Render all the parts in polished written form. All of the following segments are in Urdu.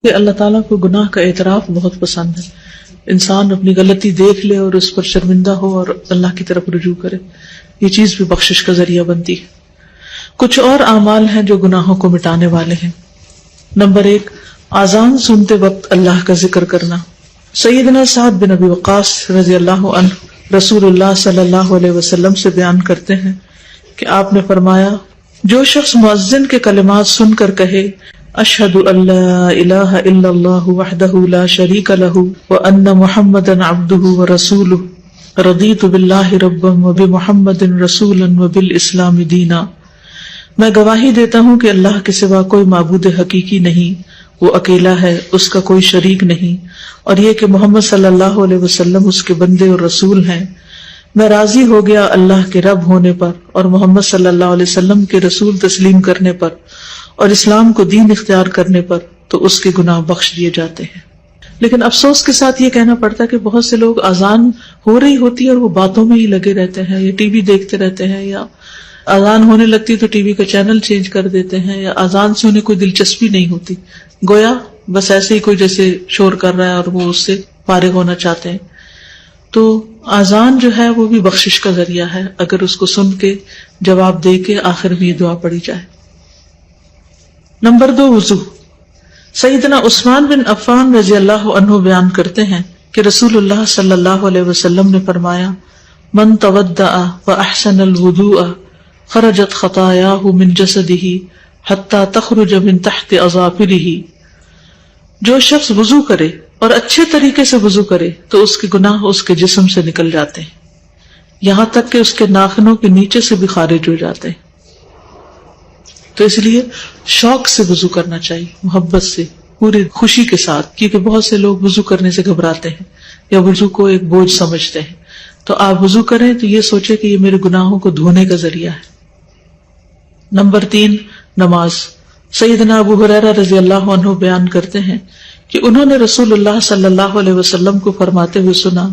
کہ اللہ تعالیٰ کو گناہ کا اعتراف بہت پسند ہے، انسان اپنی غلطی دیکھ لے اور اس پر شرمندہ ہو اور اللہ کی طرف رجوع کرے، یہ چیز بھی بخشش کا ذریعہ بنتی ہے۔ کچھ اور اعمال ہیں جو گناہوں کو مٹانے والے ہیں۔ نمبر 1، اذان سنتے وقت اللہ کا ذکر کرنا۔ سیدنا سعد بن ابی وقاص رضی اللہ عنہ رسول اللہ صلی اللہ علیہ وسلم سے بیان کرتے ہیں کہ آپ نے فرمایا، جو شخص مؤذن کے کلمات سن کر کہے اشہد ان لا الہ الا اللہ وحدہ لا شریک لہ وان محمدا عبدہ ورسولہ رضیت باللہ ربا وبمحمد رسولا وبالاسلام دینا، میں گواہی دیتا ہوں کہ اللہ کے سوا کوئی معبود حقیقی نہیں، وہ اکیلا ہے، اس کا کوئی شریک نہیں، اور یہ کہ محمد صلی اللہ علیہ وسلم اس کے بندے اور رسول ہیں، میں راضی ہو گیا اللہ کے رب ہونے پر اور محمد صلی اللہ علیہ وسلم کے رسول تسلیم کرنے پر اور اسلام کو دین اختیار کرنے پر، تو اس کے گناہ بخش دیے جاتے ہیں۔ لیکن افسوس کے ساتھ یہ کہنا پڑتا ہے کہ بہت سے لوگ اذان ہو رہی ہوتی ہے اور وہ باتوں میں ہی لگے رہتے ہیں، یا ٹی وی دیکھتے رہتے ہیں، یا اذان ہونے لگتی تو ٹی وی کا چینل چینج کر دیتے ہیں، یا اذان سے انہیں کوئی دلچسپی نہیں ہوتی، گویا بس ایسے ہی کوئی جیسے شور کر رہا ہے اور وہ اس سے فارغ ہونا چاہتے ہیں۔ تو اذان جو ہے وہ بھی بخشش کا ذریعہ ہے، اگر اس کو سن کے جواب دے کے آخر میں یہ دعا پڑھی جائے۔ نمبر 2، وضو۔ سیدنا عثمان بن عفان رضی اللہ عنہ بیان کرتے ہیں کہ رسول اللہ صلی اللہ علیہ وسلم نے فرمایا، من تودع واحسن الوضوء خرجت خطاياه من جسده حتى تخرج من تحت اظافره، جو شخص وضو کرے اور اچھے طریقے سے وضو کرے تو اس کے گناہ اس کے جسم سے نکل جاتے ہیں، یہاں تک کہ اس کے ناخنوں کے نیچے سے بھی خارج ہو جاتے ہیں۔ تو اس لیے شوق سے وضو کرنا چاہیے، محبت سے، پوری خوشی کے ساتھ، کیونکہ بہت سے لوگ وضو کرنے سے گھبراتے ہیں یا وضو کو ایک بوجھ سمجھتے ہیں۔ تو آپ وضو کریں تو یہ سوچیں کہ یہ میرے گناہوں کو دھونے کا ذریعہ ہے۔ نمبر 3، نماز۔ سیدنا ابو ہریرہ رضی اللہ عنہ بیان کرتے ہیں کہ انہوں نے رسول اللہ صلی اللہ علیہ وسلم کو فرماتے ہوئے سنا،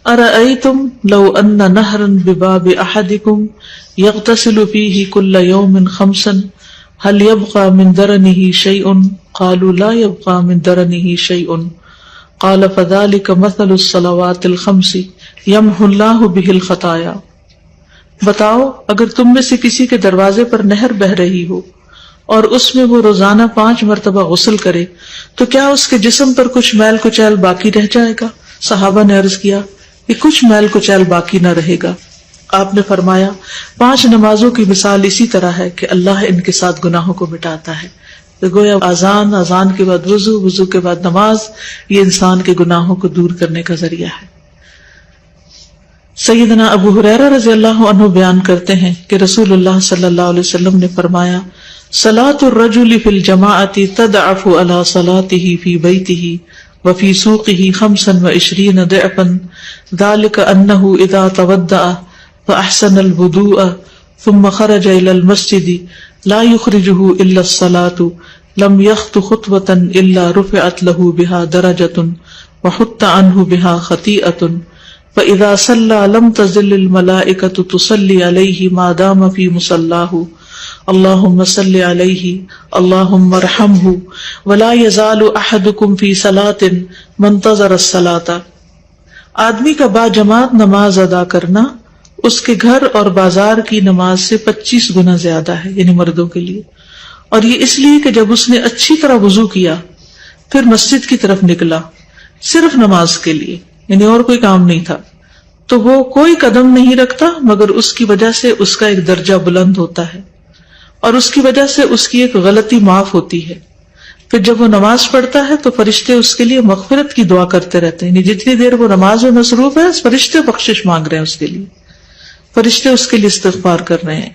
ارأیتم لو ان نہرا بباب احدکم یغتسل فیہ کل یوم 5 هل یبقى من درنہ شیء؟ قالوا لا یبقى من درنہ شیء، قال فذلك مثل الصلوات الخمس یمحو اللہ بہ الخطایا۔ بتاؤ، اگر تم میں سے کسی کے دروازے پر نہر بہ رہی ہو اور اس میں وہ روزانہ 5 مرتبہ غسل کرے تو کیا اس کے جسم پر کچھ میل کچیل باقی رہ جائے گا؟ صحابہ نے عرض کیا کہ کچھ میل کچیل باقی نہ رہے گا۔ آپ نے فرمایا، 5 نمازوں کی مثال اسی طرح ہے کہ اللہ ان کے ساتھ گناہوں کو مٹاتا ہے۔ تو گویا اذان، اذان کے بعد وضو، وضو کے بعد نماز، یہ انسان کے گناہوں کو دور کرنے کا ذریعہ ہے۔ سیدنا ابو ہریرہ رضی اللہ عنہ بیان کرتے ہیں کہ رسول اللہ صلی اللہ علیہ وسلم نے فرمایا، صلاۃ الرجل فی الجماعۃ تضعف علی صلاتہ فی بیتہ وفی سوقہ 25 ضعفا، ذلک انہ اذا تودع فاحسن الوضوء ثم خرج الى المسجد لا يخرجه الا الصلاة لم يخط خطوة الا رفعت له بها درجة وحط عنه بها خطيئة، فإذا صلى لم تزل الملائكة تصلي عليه ما دام في مصلاه، اللهم صل عليه اللهم ارحمه، ولا يزال أحدكم في صلاة منتظر الصلاة۔ آدمی کا با جماعت نماز ادا کرنا اس کے گھر اور بازار کی نماز سے 25 گنا زیادہ ہے، یعنی مردوں کے لیے، اور یہ اس لیے کہ جب اس نے اچھی طرح وضو کیا پھر مسجد کی طرف نکلا صرف نماز کے لیے، یعنی اور کوئی کام نہیں تھا، تو وہ کوئی قدم نہیں رکھتا مگر اس کی وجہ سے اس کا ایک درجہ بلند ہوتا ہے اور اس کی وجہ سے اس کی ایک غلطی معاف ہوتی ہے۔ پھر جب وہ نماز پڑھتا ہے تو فرشتے اس کے لیے مغفرت کی دعا کرتے رہتے ہیں، یعنی جتنی دیر وہ نماز میں مصروف ہے فرشتے بخشش مانگ رہے ہیں اس کے لیے، فرشتے اس کے لیے استغفار کر رہے ہیں۔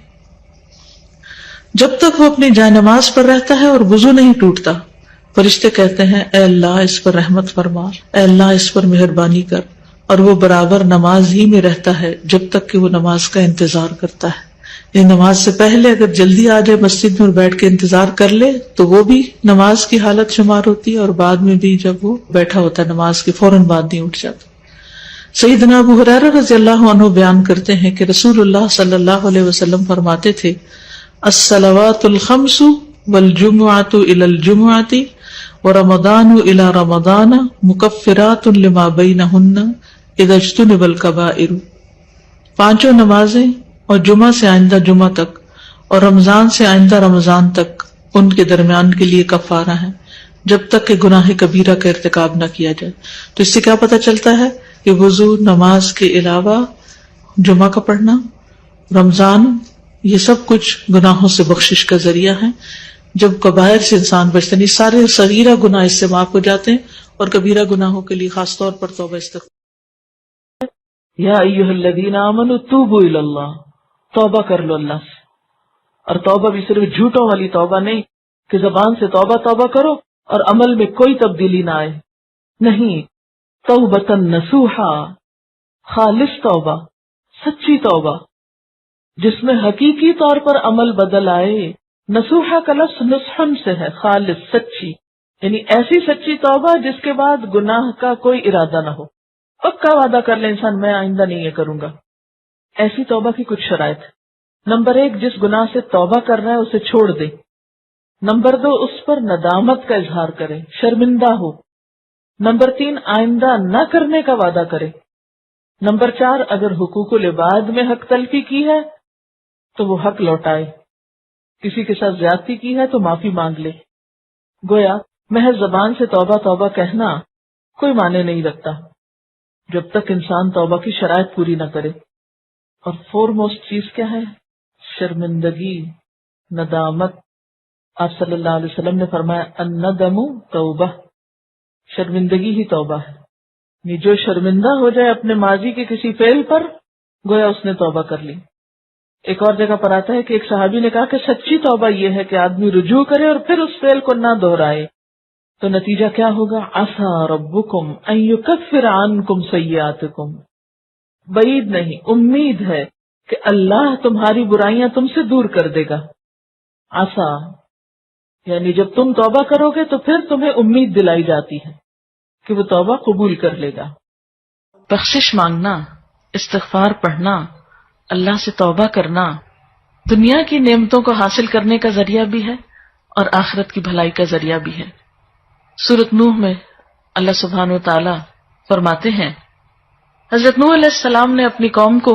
جب تک وہ اپنی جائے نماز پر رہتا ہے اور وضو نہیں ٹوٹتا، فرشتے کہتے ہیں، اے اللہ اس پر رحمت فرما، اے اللہ اس پر مہربانی کر، اور وہ برابر نماز ہی میں رہتا ہے جب تک کہ وہ نماز کا انتظار کرتا ہے۔ یہ نماز سے پہلے اگر جلدی آ جائے مسجد میں اور بیٹھ کے انتظار کر لے تو وہ بھی نماز کی حالت شمار ہوتی ہے، اور بعد میں بھی جب وہ بیٹھا ہوتا ہے نماز کے فوراً بعد نہیں اٹھ جاتا۔ سیدنا ابو ہریرہ رضی اللہ عنہ بیان کرتے ہیں کہ رسول اللہ صلی اللہ علیہ وسلم فرماتے تھے، الصلوات الخمس والجمعۃ الی الجمعۃ ورمضان إلى رمضان مكفرات لما بينهن إذا اجتنب الكبائر. پانچوں نمازیں اور جمعہ سے آئندہ جمعہ تک اور رمضان سے آئندہ رمضان تک ان کے درمیان کے لیے کفارہ ہیں جب تک کہ گناہ کبیرہ کا ارتکاب نہ کیا جائے. تو اس سے کیا پتہ چلتا ہے کہ وضو، نماز کے علاوہ جمعہ کا پڑھنا، رمضان، یہ سب کچھ گناہوں سے بخشش کا ذریعہ ہے. جب کبائر سے انسان بچتا نہیں، سارے صغیرہ گناہ اس سے معاف ہو جاتے ہیں، اور کبیرہ گناہوں کے لیے خاص طور پر توبہ استغفار. یا ایھا الذین آمنوا توبوا الی اللہ، توبہ کر لو اللہ سے. اور توبہ بھی صرف جھوٹوں والی توبہ نہیں کہ زبان سے توبہ توبہ کرو اور عمل میں کوئی تبدیلی نہ آئے، نہیں. توبۃ نصوحا، خالص توبہ، سچی توبہ جس میں حقیقی طور پر عمل بدل آئے. نصوحہ کا لفظ نصحن سے ہے، خالص، سچی، یعنی ایسی سچی توبہ جس کے بعد گناہ کا کوئی ارادہ نہ ہو. پکا وعدہ کر لے انسان میں آئندہ نہیں یہ کروں گا. ایسی توبہ کی کچھ شرائط ہے. نمبر 1، جس گناہ سے توبہ کر رہا ہے اسے چھوڑ دے. نمبر 2، اس پر ندامت کا اظہار کرے، شرمندہ ہو. نمبر 3، آئندہ نہ کرنے کا وعدہ کرے. نمبر 4، اگر حقوق العباد میں حق تلفی کی ہے تو وہ حق لوٹائے. کسی کے ساتھ زیادتی کی ہے تو معافی مانگ لے. گویا محض زبان سے توبہ توبہ کہنا کوئی معنی نہیں رکھتا جب تک انسان توبہ کی شرائط پوری نہ کرے. اور فور موسٹ چیز کیا ہے؟ شرمندگی، ندامت. آپ صلی اللہ علیہ وسلم نے فرمایا الندم توبہ، شرمندگی ہی توبہ ہے. یعنی جو شرمندہ ہو جائے اپنے ماضی کے کسی فعل پر، گویا اس نے توبہ کر لی. ایک اور جگہ پر آتا ہے کہ ایک صحابی نے کہا کہ سچی توبہ یہ ہے کہ آدمی رجوع کرے اور پھر اس فعل کو نہ دہرائے. تو نتیجہ کیا ہوگا؟ عسیٰ ربکم ان یکفر عنکم سیئاتکم، بعید نہیں، امید ہے کہ اللہ تمہاری برائیاں تم سے دور کر دے گا. عسیٰ یعنی جب تم توبہ کرو گے تو پھر تمہیں امید دلائی جاتی ہے کہ وہ توبہ قبول کر لے گا. بخشش مانگنا، استغفار پڑھنا، اللہ سے توبہ کرنا دنیا کی نعمتوں کو حاصل کرنے کا ذریعہ بھی ہے اور آخرت کی بھلائی کا ذریعہ بھی ہے. سورۃ نوح میں اللہ سبحانہ و تعالی فرماتے ہیں، حضرت نوح علیہ السلام نے اپنی قوم کو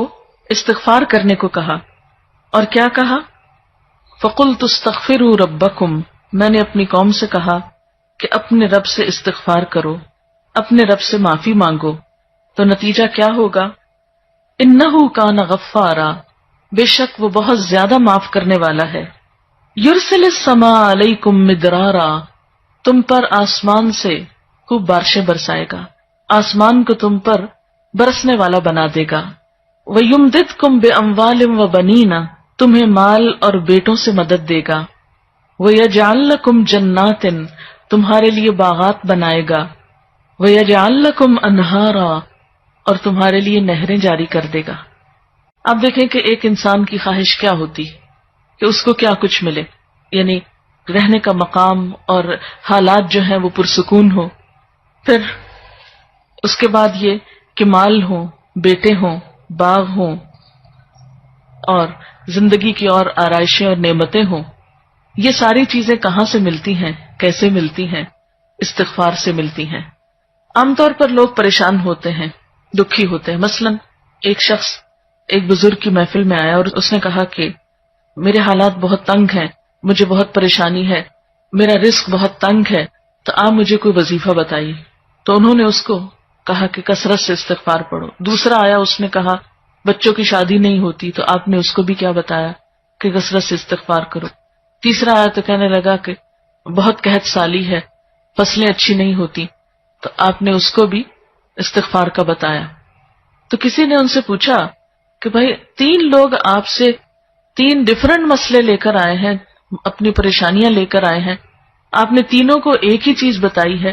استغفار کرنے کو کہا، اور کیا کہا؟ فَقُلْتُ اسْتَغْفِرُوا رَبَّكُمْ، میں نے اپنی قوم سے کہا کہ اپنے رب سے استغفار کرو، اپنے رب سے معافی مانگو. تو نتیجہ کیا ہوگا؟ انہو کان غفارا، بے شک وہ بہت زیادہ معاف کرنے والا ہے. یرسل السماء علیکم مدرارا، تم پر آسمان سے خوب بارشیں برسائے گا، آسمان کو تم پر برسنے والا بنا دے گا. ویمددکم باموال وبنین، تمہیں مال اور بیٹوں سے مدد دے گا. ویجعل لکم جنات، تمہارے لیے باغات بنائے گا. ویجعل لکم انہارا، اور تمہارے لیے نہریں جاری کر دے گا. آپ دیکھیں کہ ایک انسان کی خواہش کیا ہوتی کہ اس کو کیا کچھ ملے، یعنی رہنے کا مقام اور حالات جو ہیں وہ پرسکون ہو. پھر اس کے بعد یہ کہ مال ہوں، بیٹے ہوں، باغ ہوں، اور زندگی کی اور آرائشیں اور نعمتیں ہوں. یہ ساری چیزیں کہاں سے ملتی ہیں، کیسے ملتی ہیں؟ استغفار سے ملتی ہیں. عام طور پر لوگ پریشان ہوتے ہیں، دکھی ہوتے ہیں. مثلا ایک شخص ایک بزرگ کی محفل میں آیا اور اس نے کہا کہ میرے حالات بہت تنگ ہیں، مجھے بہت پریشانی ہے، میرا رزق بہت تنگ ہے، تو آپ مجھے کوئی وظیفہ بتائیے. تو انہوں نے اس کو کہا کہ کثرت سے استغفار پڑھو. دوسرا آیا، اس نے کہا بچوں کی شادی نہیں ہوتی، تو آپ نے اس کو بھی کیا بتایا کہ کثرت سے استغفار کرو. تیسرا آیا تو کہنے لگا کہ بہت قحط سالی ہے، فصلیں اچھی نہیں ہوتی، تو آپ نے اس کو بھی استغفار کا بتایا. تو کسی نے ان سے پوچھا کہ بھائی 3 لوگ آپ سے 3 ڈفرنٹ مسئلے لے کر آئے ہیں، اپنی پریشانیاں لے کر آئے ہیں، آپ نے تینوں کو ایک ہی چیز بتائی ہے.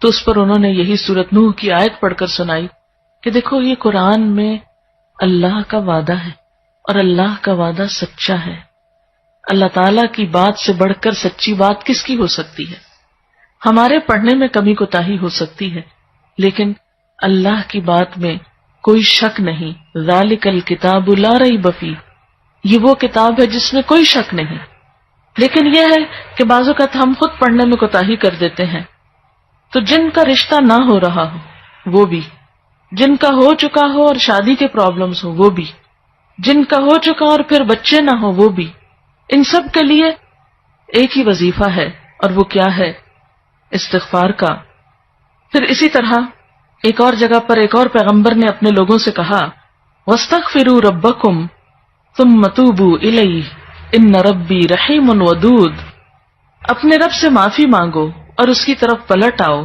تو اس پر انہوں نے یہی سورۃ نوح کی آیت پڑھ کر سنائی کہ دیکھو یہ قرآن میں اللہ کا وعدہ ہے اور اللہ کا وعدہ سچا ہے. اللہ تعالیٰ کی بات سے بڑھ کر سچی بات کس کی ہو سکتی ہے؟ ہمارے پڑھنے میں کمی کوتاہی ہو سکتی ہے، لیکن اللہ کی بات میں کوئی شک نہیں. ذالک الکتاب لا ریب فیہ، یہ وہ کتاب ہے جس میں کوئی شک نہیں. لیکن یہ ہے کہ بعض اوقات ہم خود پڑھنے میں کوتاہی کر دیتے ہیں تو جن کا رشتہ نہ ہو رہا ہو وہ بھی، جن کا ہو چکا ہو اور شادی کے پرابلمز ہو وہ بھی، جن کا ہو چکا اور پھر بچے نہ ہو وہ بھی، ان سب کے لیے ایک ہی وظیفہ ہے، اور وہ کیا ہے؟ استغفار کا۔ پھر اسی طرح ایک اور جگہ پر ایک اور پیغمبر نے اپنے لوگوں سے کہا وَاسْتَغْفِرُوا رَبَّكُمْ ثُمَّ تُوبُوا إِلَيْهِ إِنَّ رَبِّي رَحِيمٌ وَدُودٌ، اپنے رب سے معافی مانگو اور اس کی طرف پلٹ آؤ،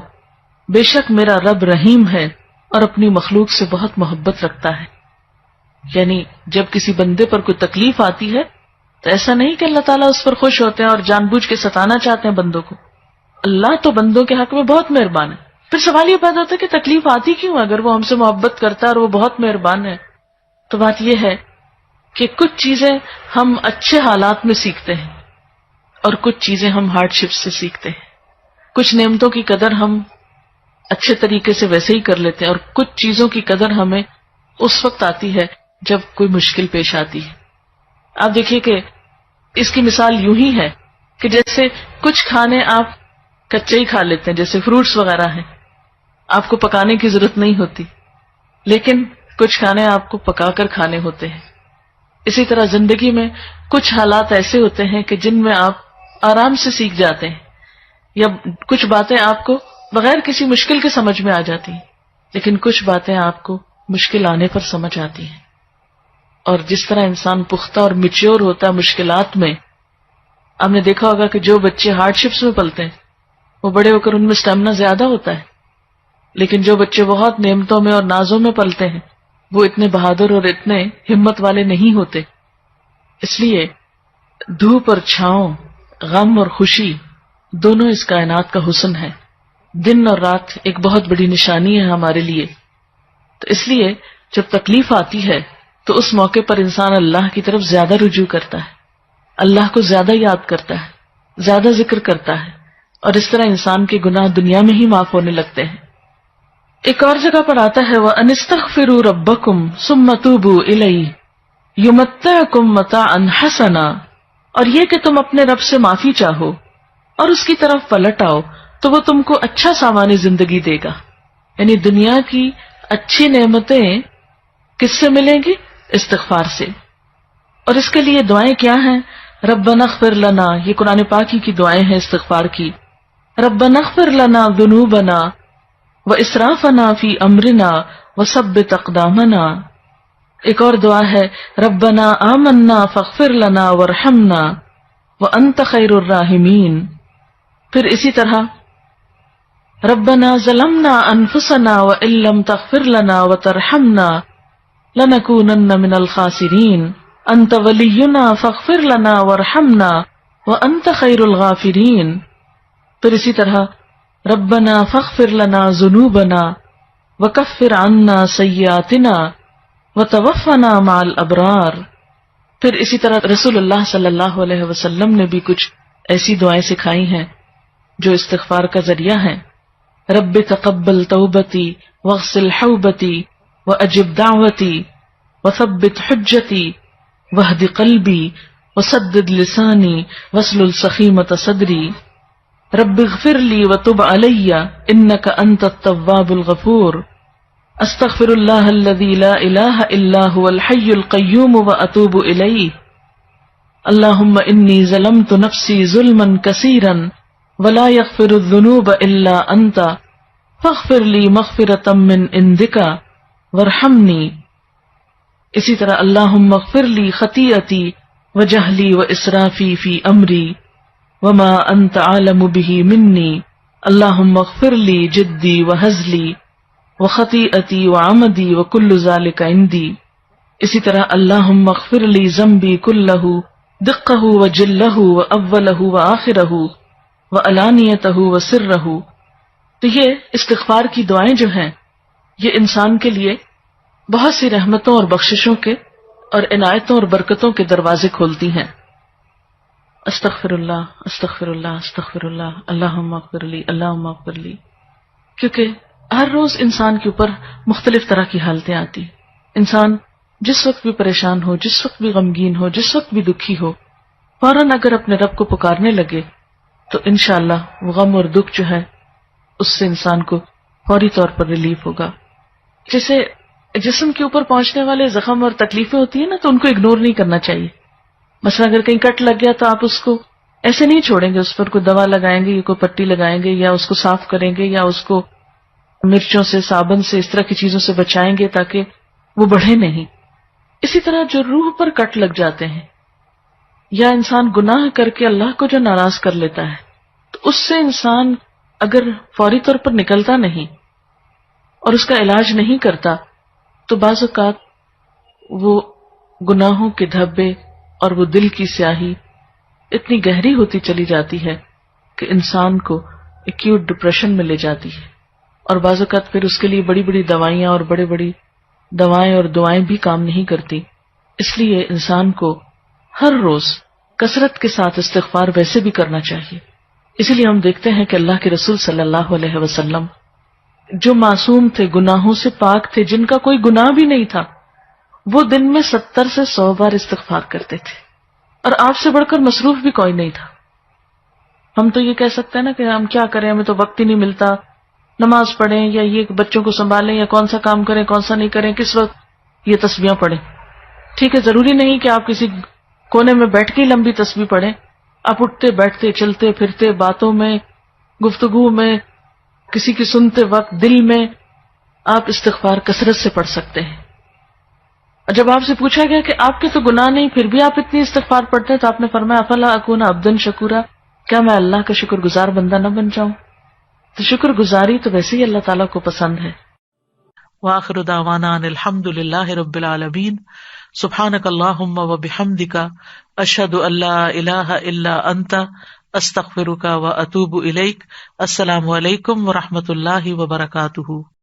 بے شک میرا رب رحیم ہے اور اپنی مخلوق سے بہت محبت رکھتا ہے۔ یعنی جب کسی بندے پر کوئی تکلیف آتی ہے تو ایسا نہیں کہ اللہ تعالیٰ اس پر خوش ہوتے ہیں اور جان بوجھ کے ستانا چاہتے ہیں بندوں کو، اللہ تو بندوں کے حق میں بہت مہربان ہے۔ پھر سوال یہ پیدا ہوتا ہے کہ تکلیف آتی کیوں؟ اگر وہ ہم سے محبت کرتا ہے اور وہ بہت مہربان ہے، تو بات یہ ہے کہ کچھ چیزیں ہم اچھے حالات میں سیکھتے ہیں اور کچھ چیزیں ہم ہارڈ شپ سے سیکھتے ہیں۔ کچھ نعمتوں کی قدر ہم اچھے طریقے سے ویسے ہی کر لیتے ہیں، اور کچھ چیزوں کی قدر ہمیں اس وقت آتی ہے جب کوئی مشکل پیش آتی ہے۔ آپ دیکھیے کہ اس کی مثال یوں ہی ہے کہ جیسے کچھ کھانے آپ کچے ہی کھا لیتے ہیں، جیسے فروٹس وغیرہ ہیں، آپ کو پکانے کی ضرورت نہیں ہوتی، لیکن کچھ کھانے آپ کو پکا کر کھانے ہوتے ہیں۔ اسی طرح زندگی میں کچھ حالات ایسے ہوتے ہیں کہ جن میں آپ آرام سے سیکھ جاتے ہیں، یا کچھ باتیں آپ کو بغیر کسی مشکل کے سمجھ میں آ جاتی ہیں، لیکن کچھ باتیں آپ کو مشکل آنے پر سمجھ آتی ہیں۔ اور جس طرح انسان پختہ اور میچور ہوتا ہے مشکلات میں، آپ نے دیکھا ہوگا کہ جو بچے ہارڈ شپس میں پلتے ہیں وہ بڑے ہو کر ان میں اسٹیمنا زیادہ ہوتا ہے، لیکن جو بچے بہت نعمتوں میں اور نازوں میں پلتے ہیں وہ اتنے بہادر اور اتنے ہمت والے نہیں ہوتے۔ اس لیے دھوپ اور چھاؤں، غم اور خوشی، دونوں اس کائنات کا حسن ہے۔ دن اور رات ایک بہت بڑی نشانی ہے ہمارے لیے۔ تو اس لیے جب تکلیف آتی ہے تو اس موقع پر انسان اللہ کی طرف زیادہ رجوع کرتا ہے، اللہ کو زیادہ یاد کرتا ہے، زیادہ ذکر کرتا ہے، اور اس طرح انسان کے گناہ دنیا میں ہی معاف ہونے لگتے ہیں۔ ایک اور جگہ پر آتا ہے وَأَنِ اسْتَغْفِرُوا رَبَّكُمْ ثُمَّ تُوبُوا إِلَيْهِ يُمَتِّعْكُمْ مَتَاعًا حَسَنًا، اور یہ کہ تم اپنے رب سے معافی چاہو اور اس کی طرف پلٹ آؤ تو وہ تم کو اچھا سامان زندگی دے گا۔ یعنی دنیا کی اچھی نعمتیں کس سے ملیں گی؟ استغفار سے۔ اور اس کے لیے دعائیں کیا ہیں؟ ربنا اغفر لنا، یہ قرآن پاک کی دعائیں ہیں استغفار کی۔ ربنا اغفر لنا ذنوبنا واسرافنا فی امرنا وثبت اقدامنا۔ ایک اور دعا ہے ربنا آمنا فاغفر لنا وارحمنا وانت خیر الراحمین۔ پھر اسی طرح ربنا ظلمنا انفسنا وان لم تغفر لنا وترحمنا لنکونن من الخاسرین انت ولینا فاغفر لنا وارحمنا وانت خیر الغافرین۔ پھر اسی طرح ربنا فاغفر لنا ذنوبنا وکفر عنا سیئاتنا وتوفنا مع الابرار۔ پھر اسی طرح رسول اللہ صلی اللہ علیہ وسلم نے بھی کچھ ایسی دعائیں سکھائی ہیں جو استغفار کا ذریعہ ہیں۔ رب تقبل توبتی واغسل حوبتی وأجب دعوتی وثبت حجتی واہد قلبی وسدد لسانی واسلل سخیمۃ صدری رب اغفر لی وتب علی انک انت التواب الغفور استغفر اللہ الذی لا الہ الا هو الحی القیوم واتوب الیہ اللہم انی ظلمت نفسی ظلما کثیرا ولا یغفر الذنوب الا انت فاغفر لی مغفرۃ من عندک وارحمنی۔ اسی طرح اللہم اغفر لی خطیئتی وجہلی واسرافی فی امری وما انت عالم بہ منی اللہم اغفر لی جدی وہزلی وخطیئتی وعمدی وکل ذلک عندی۔ اسی طرح اللہم اغفر لی ذنبی کلہ دقہ وجلہ واولہ وآخرہ وعلانیتہ وسرہ۔ تو یہ استغفار کی دعائیں جو ہیں یہ انسان کے لیے بہت سی رحمتوں اور بخششوں کے اور عنایتوں اور برکتوں کے دروازے کھولتی ہیں۔ استغفر اللہ استغفر اللہ استغفر اللہ اللہم اغفر لی اللہم اغفر لی، کیونکہ ہر روز انسان کے اوپر مختلف طرح کی حالتیں آتی۔ انسان جس وقت بھی پریشان ہو، جس وقت بھی غمگین ہو، جس وقت بھی دکھی ہو، فوراً اگر اپنے رب کو پکارنے لگے تو انشاءاللہ وہ غم اور دکھ جو ہے اس سے انسان کو فوری طور پر ریلیف ہوگا. جیسے جسم کے اوپر پہنچنے والے زخم اور تکلیفیں ہوتی ہیں نا، تو ان کو اگنور نہیں کرنا چاہیے. مثلا اگر کہیں کٹ لگ گیا تو آپ اس کو ایسے نہیں چھوڑیں گے، اس پر کوئی دوا لگائیں گے یا کوئی پٹی لگائیں گے یا اس کو صاف کریں گے یا اس کو مرچوں سے، صابن سے، اس طرح کی چیزوں سے بچائیں گے تاکہ وہ بڑھے نہیں. اسی طرح جو روح پر کٹ لگ جاتے ہیں یا انسان گناہ کر کے اللہ کو جو ناراض کر لیتا ہے، تو اس سے انسان اگر فوری طور پر نکلتا نہیں اور اس کا علاج نہیں کرتا تو بعض اوقات وہ گناہوں کے دھبے اور وہ دل کی سیاہی اتنی گہری ہوتی چلی جاتی ہے کہ انسان کو ایکیوٹ ڈپریشن میں لے جاتی ہے، اور بعض اوقات پھر اس کے لیے بڑی بڑی دوائیاں اور بڑی بڑی دوائیں اور دعائیں بھی کام نہیں کرتی. اس لیے انسان کو ہر روز کثرت کے ساتھ استغفار ویسے بھی کرنا چاہیے. اسی لیے ہم دیکھتے ہیں کہ اللہ کے رسول صلی اللہ علیہ وسلم جو معصوم تھے، گناہوں سے پاک تھے، جن کا کوئی گناہ بھی نہیں تھا، وہ دن میں 70 سے 100 بار استغفار کرتے تھے، اور آپ سے بڑھ کر مصروف بھی کوئی نہیں تھا. ہم تو یہ کہہ سکتے ہیں نا کہ ہم کیا کریں، ہمیں تو وقت ہی نہیں ملتا، نماز پڑھیں یا یہ بچوں کو سنبھالیں یا کون سا کام کریں کون سا نہیں کریں، کس وقت یہ تسبیحاں پڑھیں. ٹھیک ہے، ضروری نہیں کہ آپ کسی کونے میں بیٹھ کے لمبی تسبیح پڑھیں. آپ اٹھتے بیٹھتے چلتے پھرتے باتوں میں گفتگو میں کسی کی سنتے وقت دل میں آپ استغفار کثرت سے پڑھ سکتے ہیں. اور جب آپ سے پوچھا گیا کہ آپ کے تو گناہ نہیں پھر بھی آپ اتنی استغفار پڑھتے ہیں، تو آپ نے فرمایا افلا اکون عبدا شکورا، کیا میں اللہ کا شکر گزار بندہ نہ بن جاؤں؟ تو شکر گزاری تو ویسے ہی اللہ تعالیٰ کو پسند ہے. وآخر دعوانا ان الحمد للہ رب العالمین. سبحانک اللہم وبحمدک، اشہد ان لا الہ الا انت، استغفرک واتوب الیک. السلام علیکم ورحمۃ اللہ وبرکاتہ.